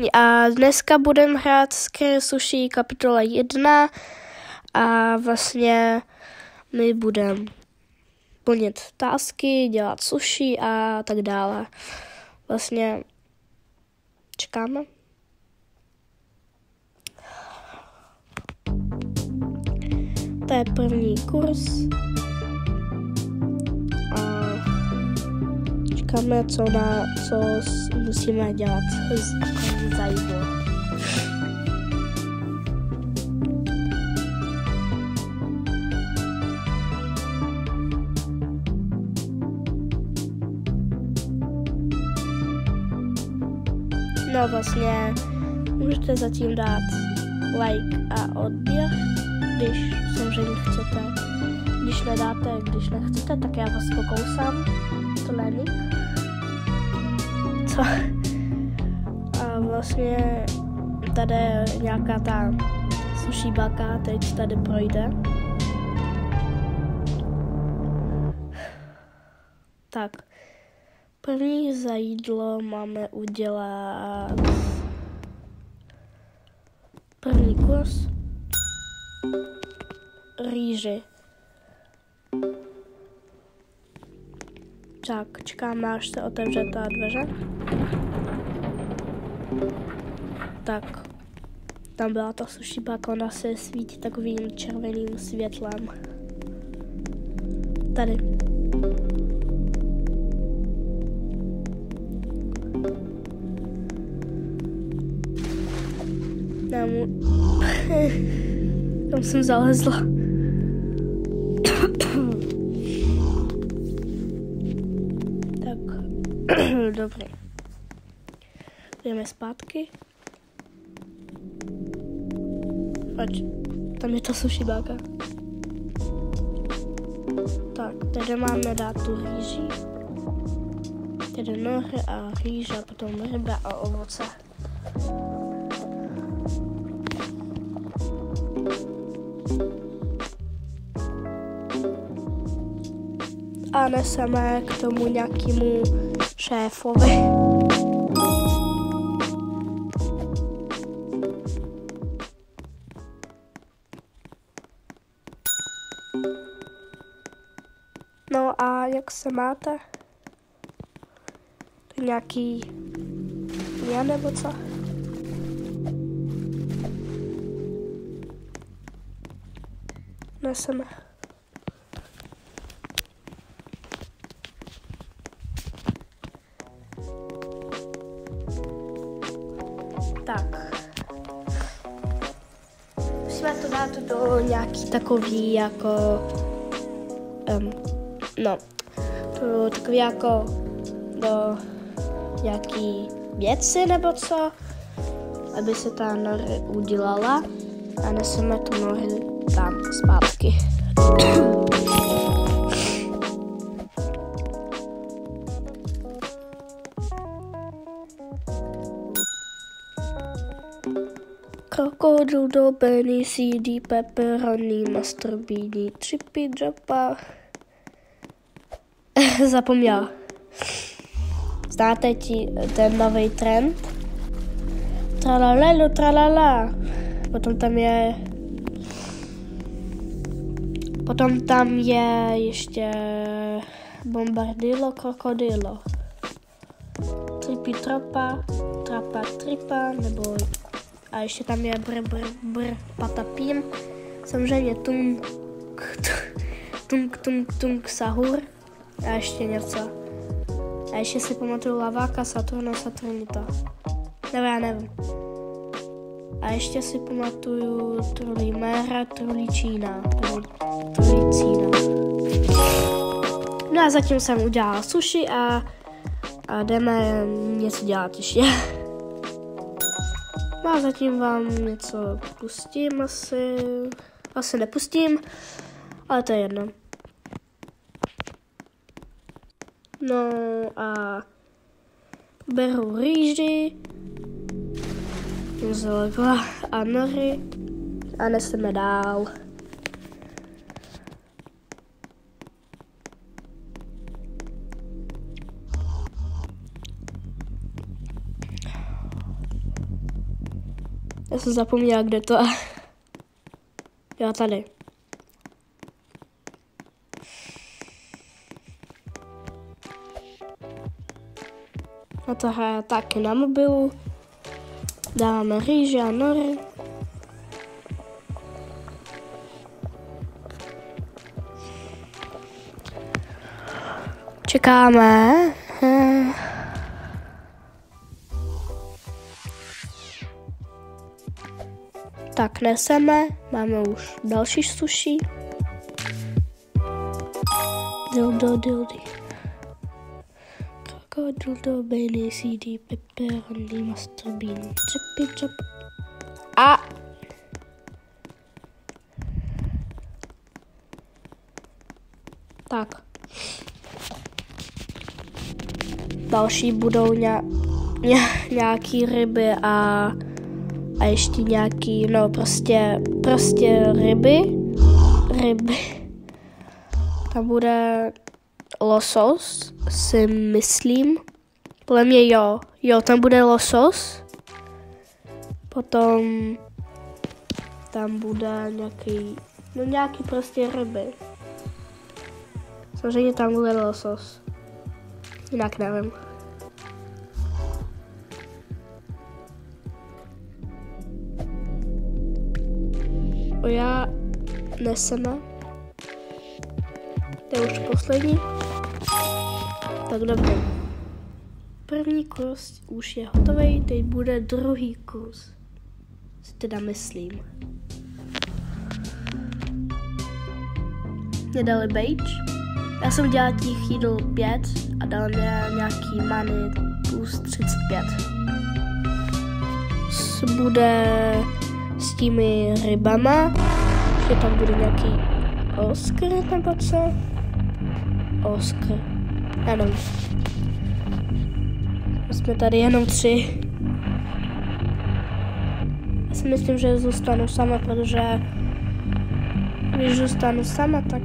A dneska budeme hrát Scary Sushi kapitola 1 a vlastně my budeme plnit tasky, dělat sushi a tak dále. Vlastně čekáme. To je první kurz. A čekáme, co musíme dělat za jídlo. No vlastně můžete zatím dát like a odběr, když samozřejmě chcete. Když nedáte, když nechcete, tak já vás pokousám. To není. Co? A vlastně tady nějaká ta sushi baka teď tady projde. Tak. První za jídlo máme udělat první kurz. Rýži. Tak, čekáme, až se otevře ta dveře. Tak, tam byla ta sushi baka, ona se svítí takovým červeným světlem. Tady. Tam jsem zalezla. Tak, dobrý. Jdeme zpátky. Pojď, tam je ta sushi baka. Tak, tady máme dát tu rýži. Tady nohy a rýže a potom ryba a ovoce. A neseme k tomu nějakému šéfovi. No a jak se máte? To nějaký já nebo co? Neseme. Tak. Musíme to dát do nějaký takový jako to takový jako do nějaký věci nebo co, aby se ta nory udělala a neseme tu nohy tam zpátky. Krokodil dobený, CD, pepperoni, mastrobíní, chipy, japa. Zapomněla. Znáte ten nový trend? Tralalelo, tralala. Potom tam je ještě bombardilo, krokodilo. Tripi, trapa, trapa, tripa, nebo a ještě tam je br, patapím. Samozřejmě tung, sahur. A ještě něco. A ještě si pamatuju Laváka, Saturna, Saturnita. Nebo já nevím. A ještě si pamatuju Trulimera, Trulicína. No a zatím jsem udělala sushi a jdeme něco dělat ještě. No a zatím vám něco pustím asi nepustím, ale to je jedno. No a beru rýži, zleva a nory a neseme dál. Já jsem zapomněla, kde to je. Jo, tady. A to hraje taky na mobilu. Dáváme rýži a nory. Čekáme. Tak neseme, máme už další sushi. Dildy. Dildo, Bailey, CD, pepperoni, mustard bean, chip. A! Tak. Další budou nějaký ryby a ještě nějaký, no prostě ryby. Tam bude losos, si myslím. Podle mě jo, tam bude losos. Potom tam bude nějaký prostě ryby. Samozřejmě tam bude losos. Jinak nevím. Já neseme. To je už poslední. Tak dobře. První kurz už je hotový, teď bude druhý kurz. Si teda myslím. Mě dali badge. Já jsem dělal těch jídl 5 a dal mě nějaký money plus 35. Bude s těmi rybama, že tam bude nějaký Oscar nebo co? Oscar. Já nevím. Jsme tady jenom 3. Já si myslím, že zůstanu sama, protože když zůstanu sama, tak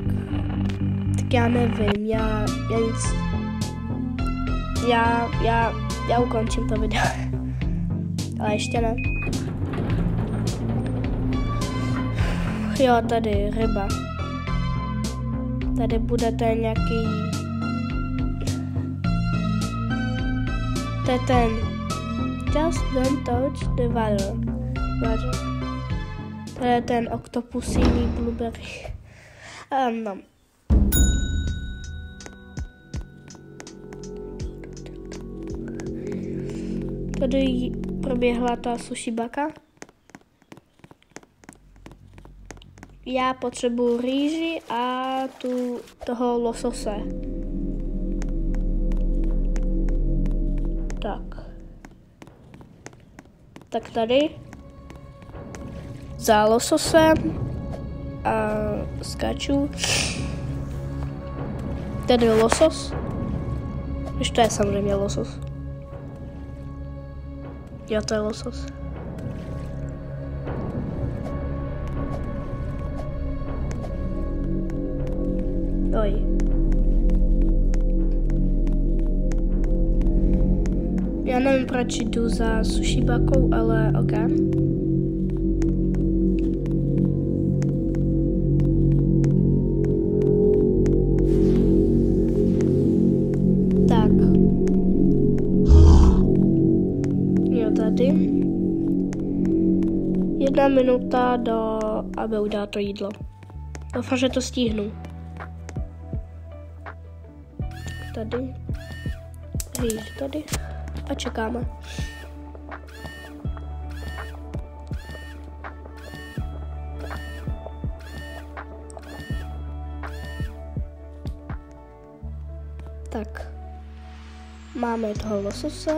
já nevím, já nic, já ukončím to video, ale ještě ne. Jo, tady ryba. Tady bude ten nějaký, to je ten just don't touch the water. To je ten oktopusíný blueberry. No. Tady proběhla ta sushi baka. Já potřebuji rýži a toho losose. Tak tady za lososem a skáču. Tady losos. Víš, to je samozřejmě losos. Jo, to je losos. Oj. Já nevím, proč jdu za sushi bakou, ale ok. Tak. Jo, tady. 1 minuta aby udělal to jídlo. Doufám, že to stihnu. Tady. Rýž tady. A čekáme. Tak. Máme toho losose.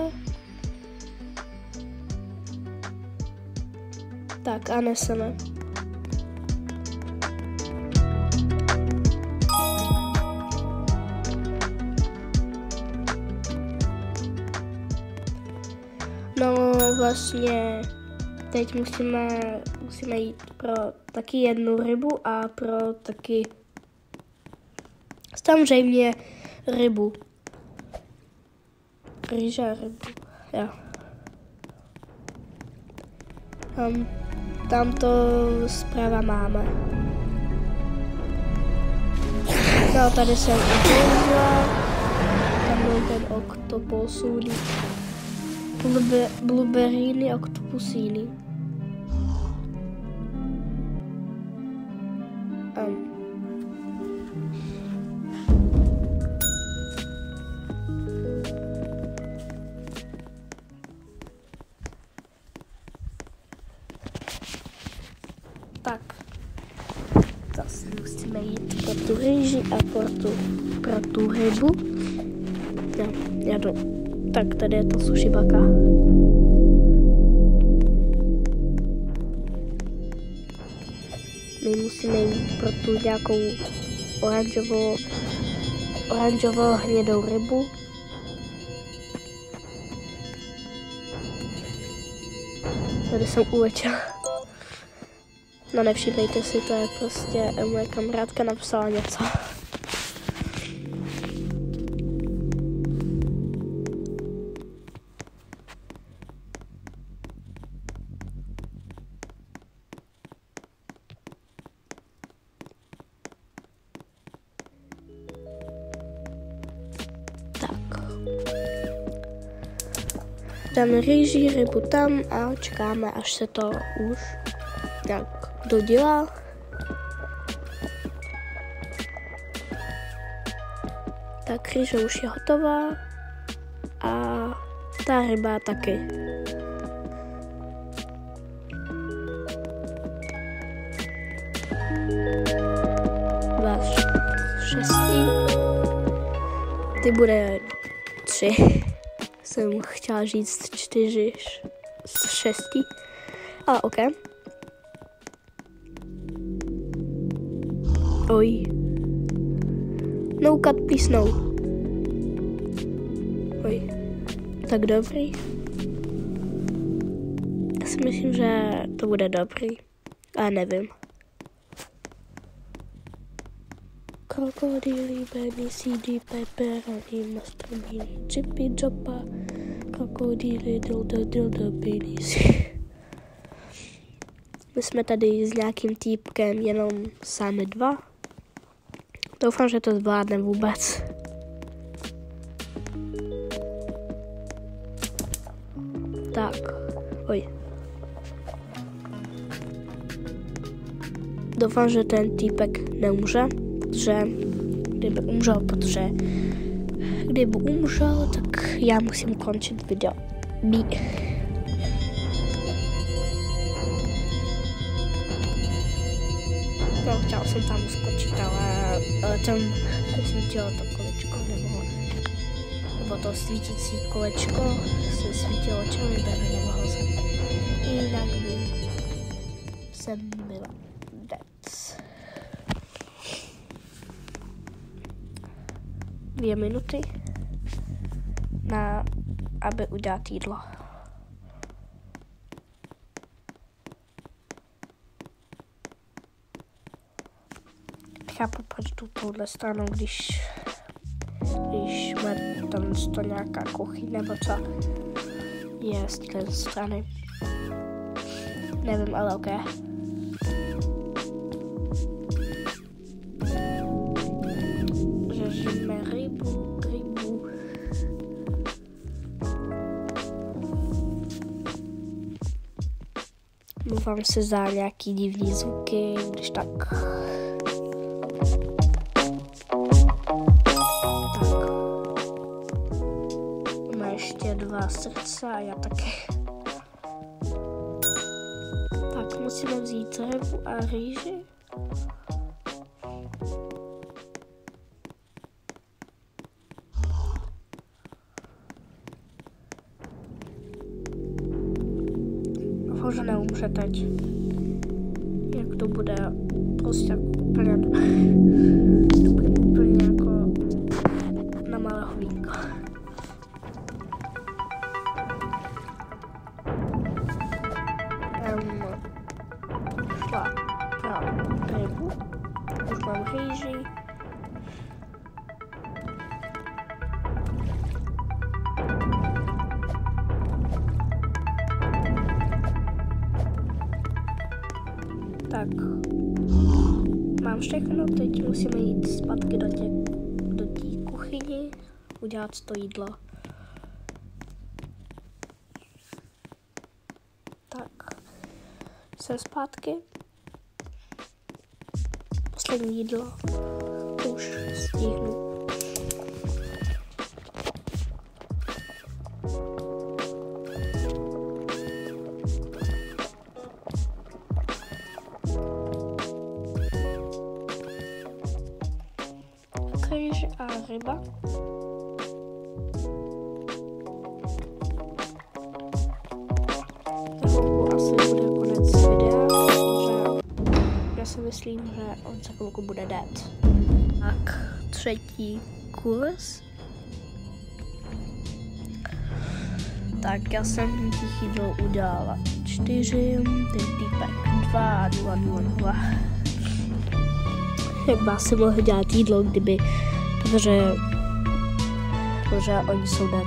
Tak a neseme. No vlastně teď musíme jít pro taky jednu rybu a pro taky samozřejmě rybu. Rýže a rybu, jo. Tam to zprava máme. No, tady jsem ukončila. Tam byl ten oktopusíny. Blueberryny oktopusíny. Tak, zase musíme jít pro tu rýži a pro tu rybu. No, já jdu. Tak, tady je ta sushi baka. My musíme jít pro tu nějakou oranžovou hnědou rybu. Tady jsem ulečela. No nevšimejte si, to je prostě moje kamarádka napsala něco. Tak. Dáme rýži, rybu tam a čekáme, až se to už nějak dodělá. Tak rýže už je hotová a ta ryba taky. Váš 6. Ty bude 3. Jsem chtěla říct 4 z 6. Ale ok. Oj. No cut, please no. Oj. Tak dobrý. Já si myslím, že to bude dobrý. Ale nevím. Krokodýly, baby, CD, pepperoni, mastromín, chippy, joppa, krokodýly, dildo, penis. My jsme tady s nějakým týpkem jenom sami 2. Doufám, že to zvládne vůbec. Tak, oj. Doufám, že ten týpek neumře, protože kdyby umřel, tak já musím končit video. No, chtěla jsem tam skočit, ale tam svítilo to kolečko, nebo to svítící kolečko se svítilo červený, nemohl jsem. Jinak jsem byla dead. 2 minuty aby udělat jídlo. Chápu, proč jdu touhle stranou, když má tam to nějaká kuchyň nebo co je z té strany. Nevím, ale ok. Řežíme rybu. Mluvám se za nějaký divný zvuky, když tak. Má ještě 2 srdce a já taky. Tak musíme vzít rybu a rýži. Doufám, že neumře teď. Jak to bude prostě úplně jako na malé hovínko. Šla na rybu, už mám rýži. Tak, mám všechno, teď musíme jít zpátky do té kuchyni, udělat to jídlo. Tak, jsem zpátky. Poslední jídlo už stihnu. Rýž a ryba. Asi bude konec videa, že já si myslím, že on za chvilku bude dead. Tak, třetí kurz. Tak, já jsem těch jídlo udělala 4, ten týpek 2, 0, 0, 0. Jak má si mohl dělat jídlo, kdyby, protože oni jsou dead.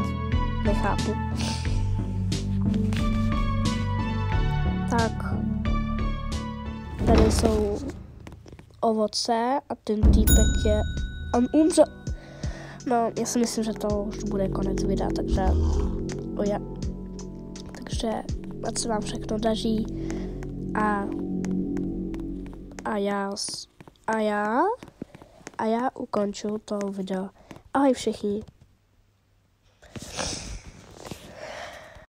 Nechápu. Tak, tady jsou ovoce a ten týpek on umřel. No, já si myslím, že to už bude konec videa, takže ať se vám všechno daří a já ukonču to video. Ahoj všichni.